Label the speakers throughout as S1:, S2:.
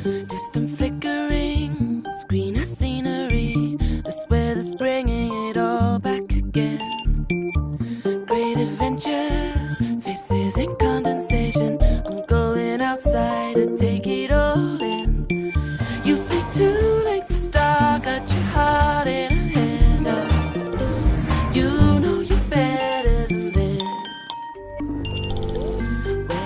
S1: Distant flickering, screen of scenery. This weather's bringing it all back again. Great adventures, faces in condensation. I'm going outside to take it all in. You say too late to start, got your heart in a headlock. You know you're better than this.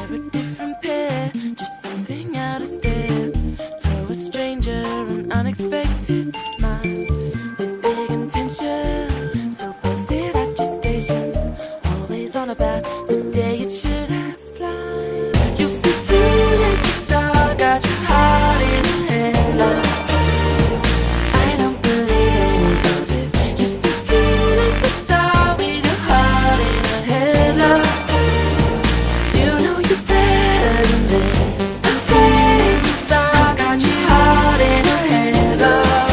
S1: We're a different pair, do something out of step. Throw a stranger an unexpected smile. With big intention, still posted at your station. Always on about the day it should have fly. You say too late to start, got your heart in a headlock. I don't believe any of it. You say too late to start with your heart in a headlock. You know you're better than this. Afraid to start, got your heart in a headlock.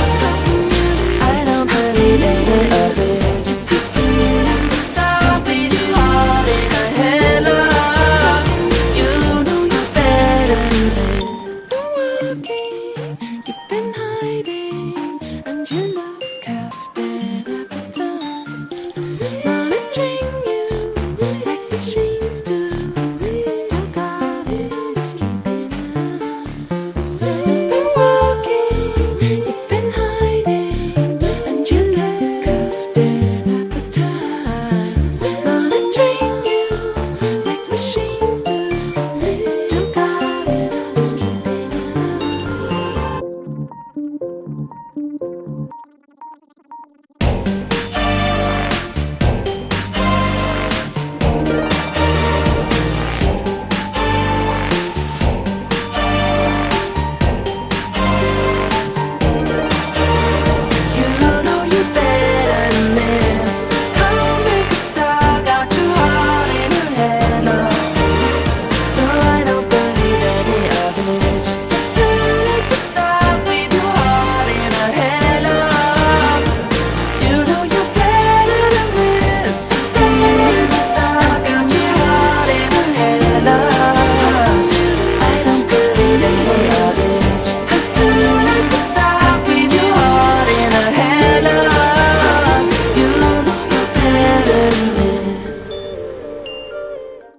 S1: I don't believe any of it. You say too late to start with your heart in a headlock. You know you're better than this. Been working, you've been hiding, and you look after every time. Monitoring you like machines do. You still got it, just keeping an eye. So